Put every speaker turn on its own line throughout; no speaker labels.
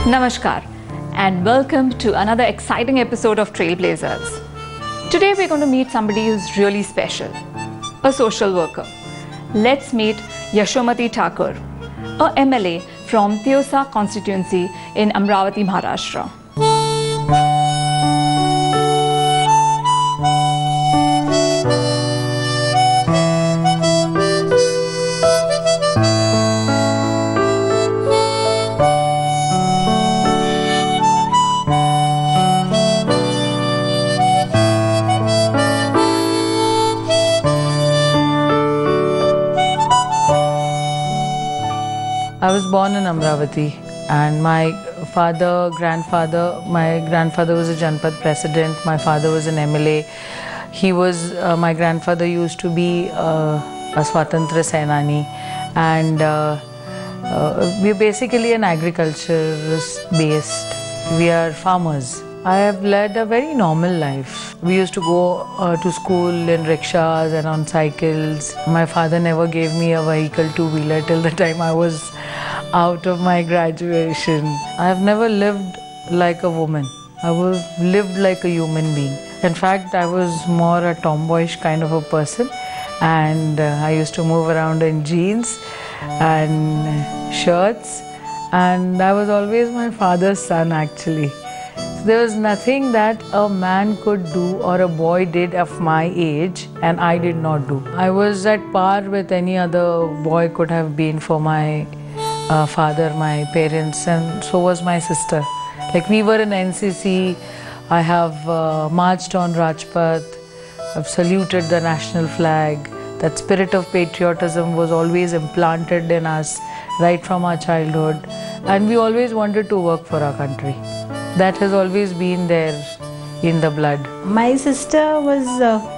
Namaskar and welcome to another exciting episode of Trailblazers. Today we're going to meet somebody who's really special, a social worker. Let's meet Yashomathi Thakur, a MLA from Teusa constituency in Amravati, Maharashtra.
I was born in Amravati, and my grandfather was a Janpad president, my father was an MLA. My grandfather used to be a Swatantra Senani, and we're basically an agriculturist based. We are farmers. I have led a very normal life. We used to go to school in rickshaws and on cycles. My father never gave me a vehicle, two-wheeler, till the time I was out of my graduation. I have never lived like a woman. I was lived like a human being. In fact, I was more a tomboyish kind of a person, and I used to move around in jeans and shirts, and I was always my father's son actually. There was nothing that a man could do or a boy did of my age and I did not do. I was at par with any other boy could have been for my father, my parents, and so was my sister. Like, we were in NCC, I have marched on Rajpath, I've saluted the national flag. That spirit of patriotism was always implanted in us right from our childhood, and we always wanted to work for our country. That has always been there in the blood.
My sister was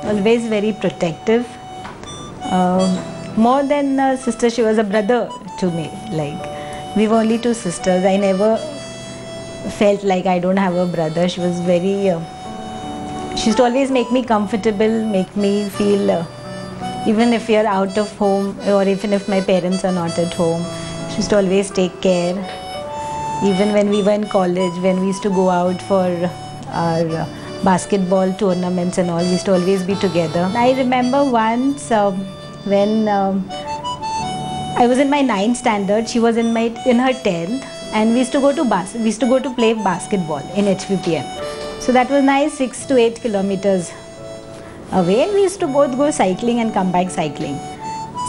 always very protective. More than a sister, she was a brother to me. Like, we were only two sisters. I never felt like I don't have a brother. She was very, she used to always make me comfortable, make me feel, even if we are out of home or even if my parents are not at home, she used to always take care. Even when we were in college, when we used to go out for our basketball tournaments and all, we used to always be together. I remember once when I was in my 9th standard, she was in her 10th, and we used to go to play basketball in HVPM. So that was nice, 6 to 8 kilometers away, and we used to both go cycling and come back cycling.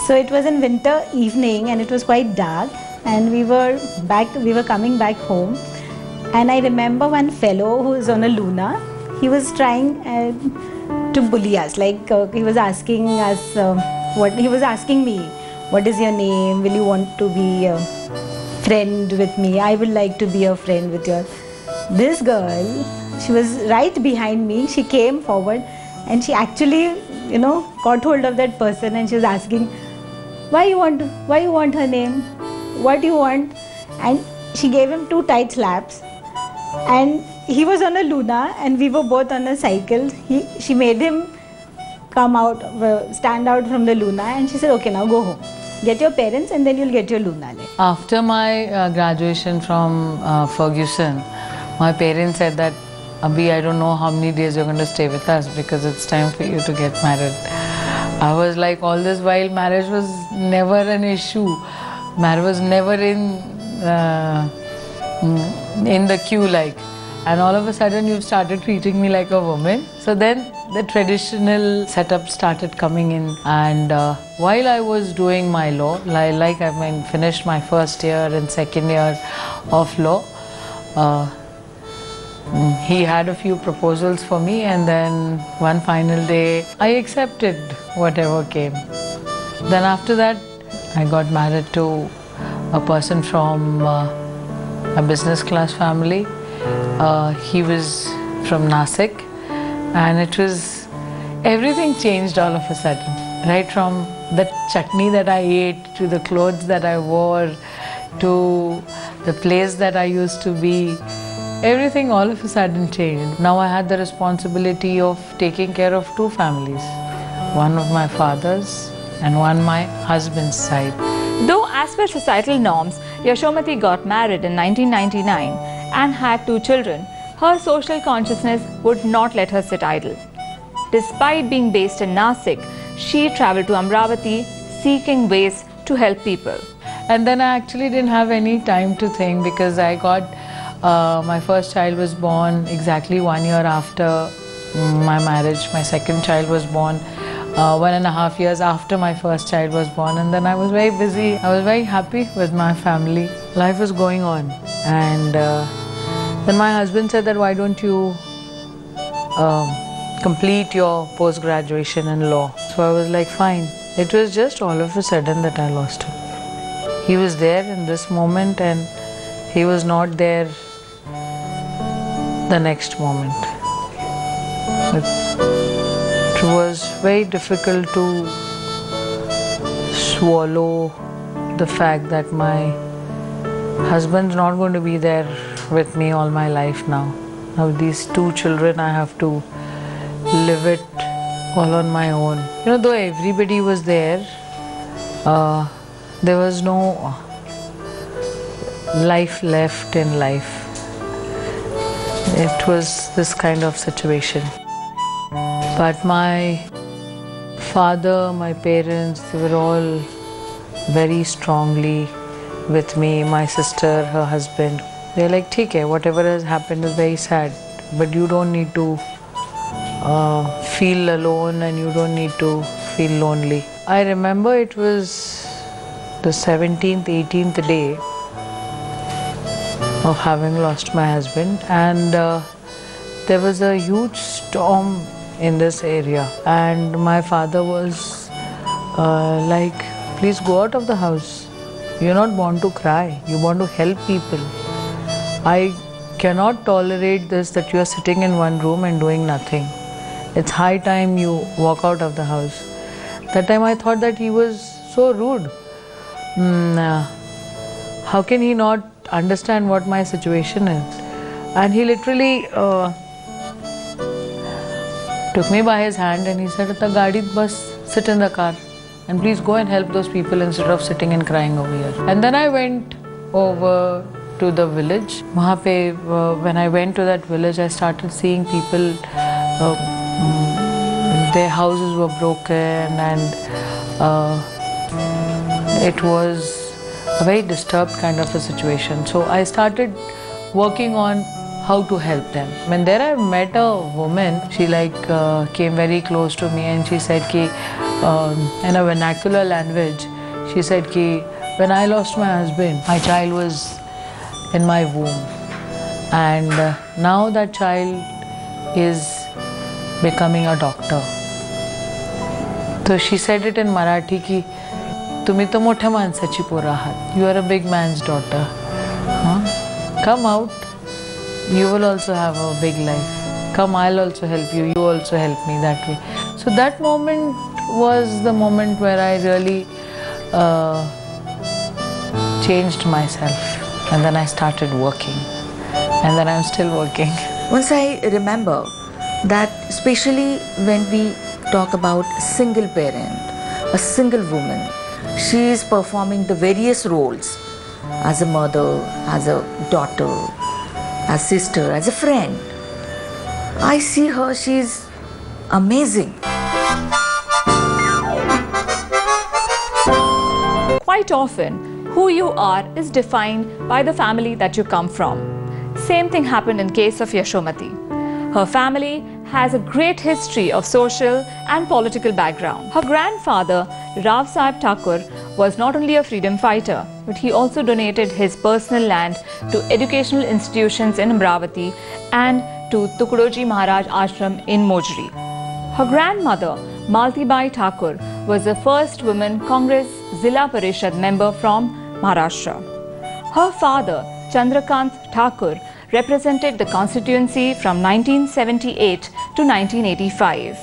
So it was in winter evening and it was quite dark, and we were coming back home, and I remember one fellow who was on a Luna. He was trying to bully us, like he was asking us me, what is your name, will you want to be a friend with me, I would like to be a friend with you. This girl, she was right behind me, she came forward and she actually caught hold of that person, and she was asking, why you want her name, what do you want? And she gave him 2 tight slaps, and he was on a Luna and we were both on a cycle. She made him stand out from the Luna, and she said, okay, now go home, get your parents and then you'll get your Luna.
After my graduation from Ferguson, my parents said that, Abhi, I don't know how many days you're going to stay with us because it's time for you to get married. I was like, all this while marriage was never an issue. Marriage was never in the queue, like, and all of a sudden you've started treating me like a woman. So then the traditional setup started coming in, and while I was doing my law, I finished my first year and second year of law, he had a few proposals for me, and then one final day I accepted whatever came. Then after that I got married to a person from a business class family. He was from Nasik, and everything changed all of a sudden. Right from the chutney that I ate, to the clothes that I wore, to the place that I used to be, everything all of a sudden changed. Now I had the responsibility of taking care of two families, one of my father's and one my husband's side.
Though as per societal norms, Yashomathi got married in 1999 and had 2 children, her social consciousness would not let her sit idle. Despite being based in Nasik, she travelled to Amravati seeking ways to help people.
And then I actually didn't have any time to think, because I got my first child was born exactly 1 year after my marriage. My second child was born 1.5 years after my first child was born, and then I was very busy. I was very happy with my family. Life was going on, and then my husband said that, why don't you complete your post-graduation in law? So I was like, fine. It was just all of a sudden that I lost him. He was there in this moment and he was not there the next moment. It was very difficult to swallow the fact that my husband's not going to be there with me all my life now. Now these 2 children, I have to live it all on my own. You know, though everybody was there was no life left in life. It was this kind of situation. But my father, my parents, they were all very strongly with me. My sister, her husband, they're like, "ठीक है, whatever has happened is very sad, but you don't need to feel alone and you don't need to feel lonely." I remember it was the 17th, 18th day of having lost my husband, and there was a huge storm in this area, and my father was like, "Please go out of the house. You're not born to cry. You want to help people. I cannot tolerate this, that you are sitting in one room and doing nothing. It's high time you walk out of the house." That time I thought that he was so rude. How can he not understand what my situation is? And he literally took me by his hand and he said, "Atta gaadi bus, sit in the car and please go and help those people instead of sitting and crying over here." And then I went over to the village. Wahan pe, when I went to that village, I started seeing people, their houses were broken, and it was a very disturbed kind of a situation. So I started working on how to help them. When there I met a woman, she came very close to me and she said ki, in a vernacular language, she said ki, when I lost my husband, my child was in my womb, and now that child is becoming a doctor. So she said it in Marathi ki, "Tumhi to mothya mansachi पोर आहात. You are a big man's daughter. Come out. You will also have a big life. Come, I'll also help you. You also help me that way." So that moment was the moment where I really changed myself, and then I started working, and then I'm still working.
Once I remember that, especially when we talk about a single parent, a single woman, she is performing the various roles as a mother, as a daughter, as sister, as a friend. I see her, she's amazing.
Quite often, who you are is defined by the family that you come from. Same thing happened in case of Yashomathi. Her family has a great history of social and political background. Her grandfather, Yashomathi Thakur, was not only a freedom fighter, but he also donated his personal land to educational institutions in Amravati and to Tukudoji Maharaj Ashram in Mojri. Her grandmother, Maltibai Thakur, was the first woman Congress Zilla Parishad member from Maharashtra. Her father, Chandrakant Thakur, represented the constituency from 1978 to 1985.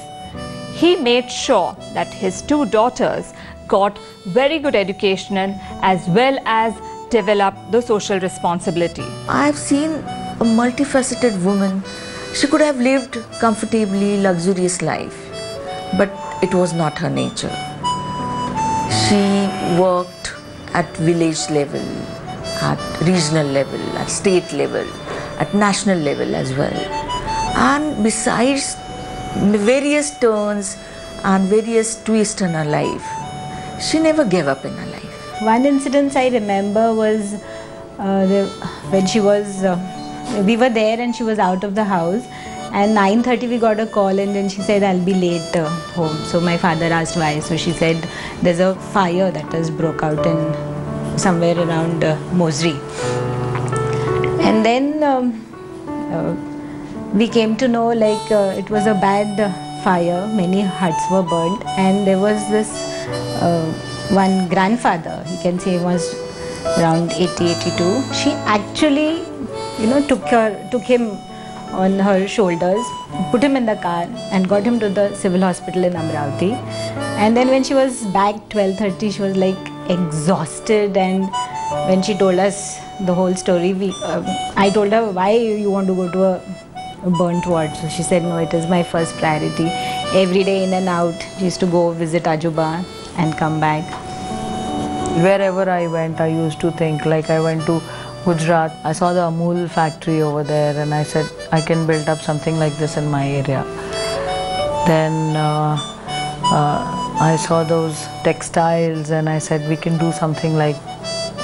He made sure that his 2 daughters got very good education as well as developed the social responsibility.
I've seen a multifaceted woman. She could have lived comfortably, luxurious life, but it was not her nature. She worked at village level, at regional level, at state level, at national level as well. And besides various turns and various twists in her life, she never gave up in her life.
One incident I remember was when she was, we were there and she was out of the house, and 9:30 we got a call, and then she said, I'll be late home. So my father asked why. So she said, there's a fire that has broke out in somewhere around Mosri. And then we came to know like it was a bad fire, many huts were burnt, and there was this one grandfather, you can say he was around 80, 82. She actually, took him on her shoulders, put him in the car and got him to the civil hospital in Amravati. And then when she was back 12:30, she was like exhausted, and when she told us the whole story, I told her, why you want to go to a burnt ward? So she said, no, it is my first priority. Every day in and out, she used to go visit Ajuba and come back.
Wherever I went, I used to think, like I went to Gujarat, I saw the Amul factory over there, and I said, I can build up something like this in my area. Then I saw those textiles, and I said, we can do something like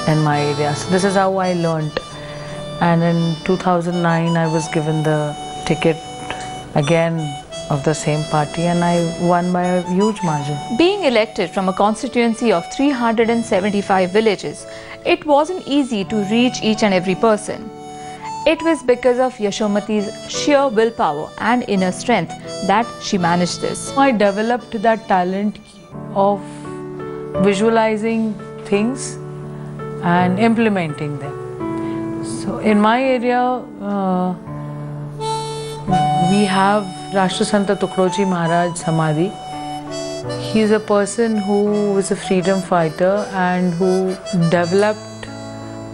in my area. So this is how I learnt. And in 2009, I was given the ticket again of the same party, and I won by a huge margin.
Being elected from a constituency of 375 villages, it wasn't easy to reach each and every person. It was because of Yashomati's sheer willpower and inner strength that she managed this.
I developed that talent of visualizing things and implementing them. So in my area, we have Rashtrasanta Tukroji Maharaj Samadhi. He is a person who was a freedom fighter and who developed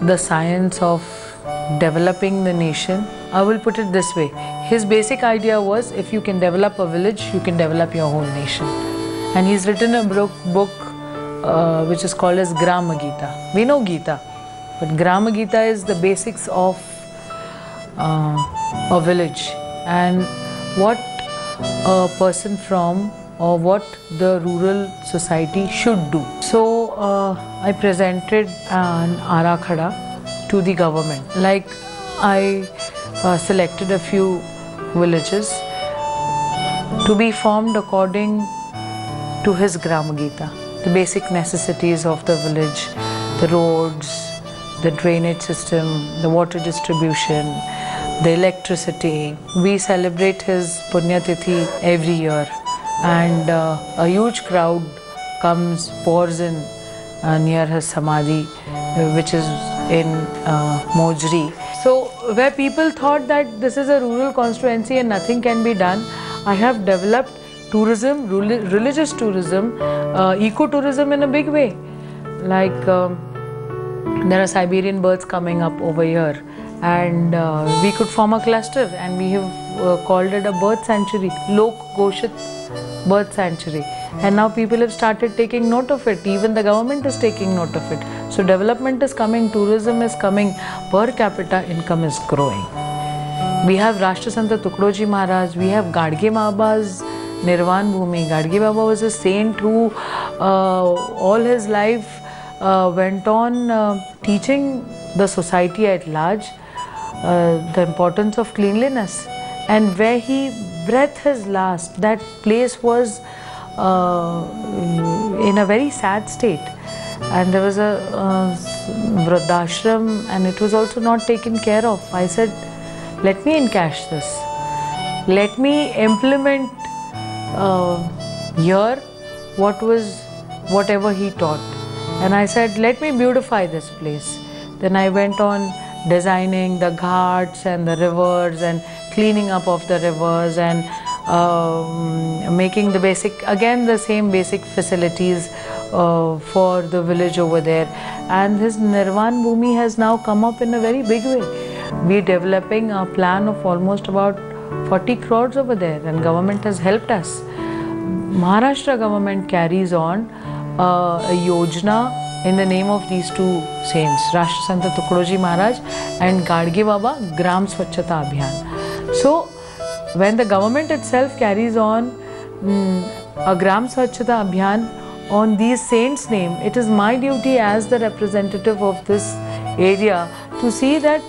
the science of developing the nation. I will put it this way. His basic idea was, if you can develop a village, you can develop your whole nation. And he's written a book which is called as Grama Gita. We know Gita, but Grama Gita is the basics of a village and what a person from or what the rural society should do. So I presented an Arakhada to the government. Like I selected a few villages to be formed according to his Grama Gita. The basic necessities of the village, the roads, the drainage system, the water distribution, the electricity. We celebrate his Punya Tithi every year, and a huge crowd pours in near his Samadhi, which is in Mojri. So where people thought that this is a rural constituency and nothing can be done, I have developed tourism, religious tourism, eco-tourism in a big way. Like there are Siberian birds coming up over here, and we could form a cluster, and we have called it a bird sanctuary, Lok Goshit Bird Sanctuary. And now people have started taking note of it. Even the government is taking note of it. So development is coming, tourism is coming, per capita income is growing. We have Rashtrasanta Tukroji Maharaj, we have Gadge Baba's Nirvan Bhumi. Gadge Baba was a saint who all his life went on teaching the society at large the importance of cleanliness. And where he breathed his last, that place was in a very sad state. And there was a Vruddhashram, and it was also not taken care of. I said, let me encash this. Let me implement here whatever he taught. And I said, let me beautify this place. Then I went on designing the ghats and the rivers and cleaning up of the rivers and making the same basic facilities for the village over there. And his Nirvan Bhumi has now come up in a very big way. We're developing a plan of almost about 40 crores over there, and government has helped us. Maharashtra government carries on a yojana in the name of these two saints, Rashtrasanta Tukadoji Maharaj and Gadge Baba Gram Swachhata Abhiyan. So when the government itself carries on a Gram Swachhata Abhiyan on these saints' name, it is my duty as the representative of this area to see that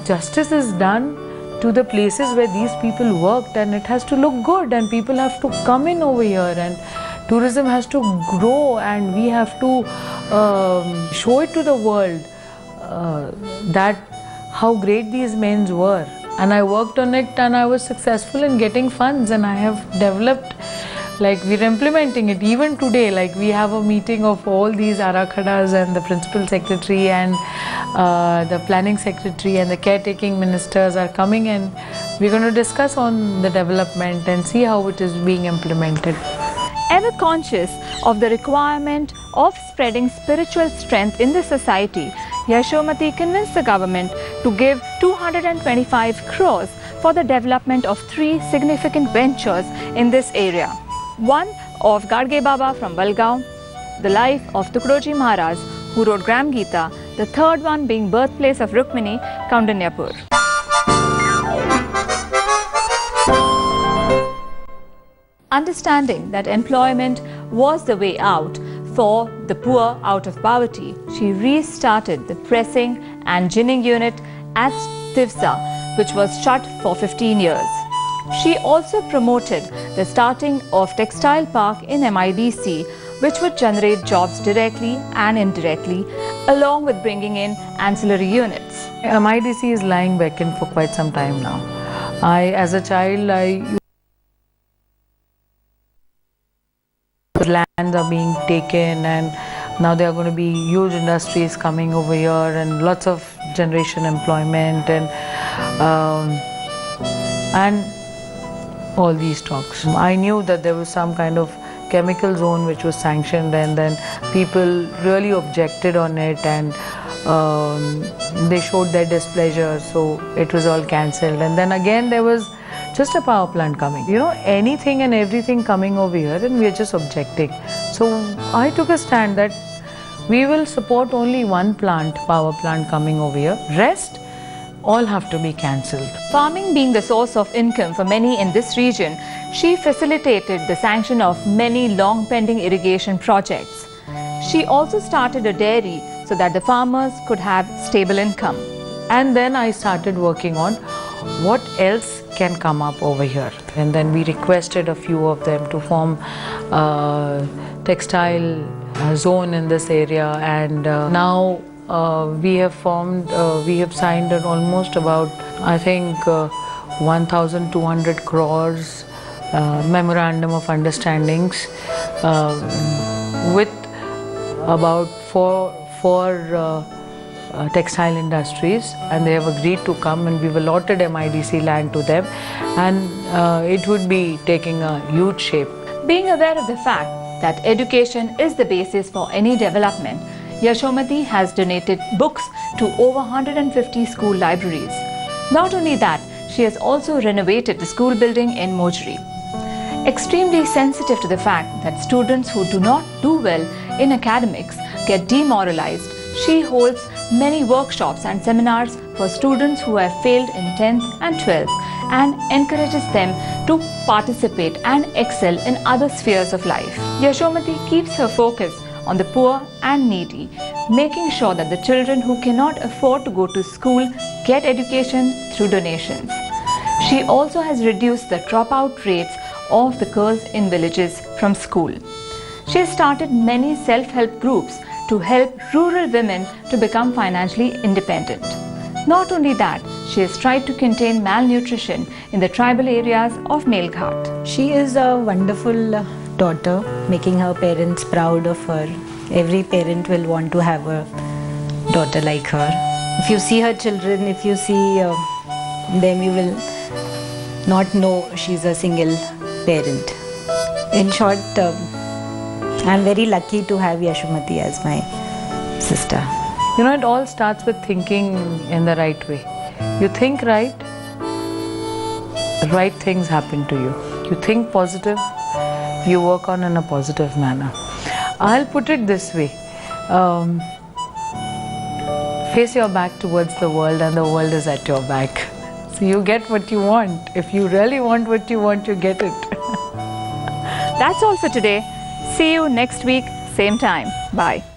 justice is done to the places where these people worked, and it has to look good, and people have to come in over here, and tourism has to grow, and we have to show it to the world that how great these men were. And I worked on it, and I was successful in getting funds, and I have developed, like we're implementing it even today. Like we have a meeting of all these arakhadas, and the principal secretary and the planning secretary and the caretaking ministers are coming, and we're going to discuss on the development and see how it is being implemented.
Ever conscious of the requirement of spreading spiritual strength in the society, Yashomathi convinced the government to give 225 crores for the development of 3 significant ventures in this area. One of Gadge Baba from Valgaon, the life of Tukadoji Maharaj, who wrote Gram Gita, the third one being birthplace of Rukmini, Kaundanyapur. Understanding that employment was the way out for the poor out of poverty, she restarted the pressing and ginning unit at Tivsa, which was shut for 15 years. She also promoted the starting of Textile Park in MIDC, which would generate jobs directly and indirectly, along with bringing in ancillary units.
MIDC is lying vacant for quite some time now. As a child, lands are being taken, and now there are going to be huge industries coming over here, and lots of generation employment, and all these talks. I knew that there was some kind of chemical zone which was sanctioned, and then people really objected on it, and they showed their displeasure, so it was all cancelled. And then again there was just a power plant coming, anything and everything coming over here, and we are just objecting. So I took a stand that we will support only one power plant coming over here. Rest all have to be cancelled.
Farming being the source of income for many in this region, she facilitated the sanction of many long pending irrigation projects. She also started a dairy so that the farmers could have stable income.
And then I started working on what else can come up over here, and then we requested a few of them to form textile zone in this area, and now we have signed almost about, I think, 1,200 crores memorandum of understandings with about four textile industries, and they have agreed to come, and we've allotted MIDC land to them, and it would be taking a huge shape.
Being aware of the fact that education is the basis for any development, Yashomathi has donated books to over 150 school libraries. Not only that, she has also renovated the school building in Mojri. Extremely sensitive to the fact that students who do not do well in academics get demoralized, she holds many workshops and seminars for students who have failed in 10th and 12th, and encourages them to participate and excel in other spheres of life. Yashomathi keeps her focus on the poor and needy, making sure that the children who cannot afford to go to school get education through donations. She also has reduced the dropout rates of the girls in villages from school. She has started many self-help groups to help rural women to become financially independent. Not only that, she has tried to contain malnutrition in the tribal areas of Melghat.
She is a wonderful daughter, making her parents proud of her. Every parent will want to have a daughter like her. If you see her children, if you see them, you will not know she's a single parent. In short, I'm very lucky to have Yashomathi as my sister.
It all starts with thinking in the right way. You think right, right things happen to you. You think positive, you work on in a positive manner. I'll put it this way. Face your back towards the world and the world is at your back. So you get what you want. If you really want what you want, you get it.
That's all for today. See you next week, same time. Bye.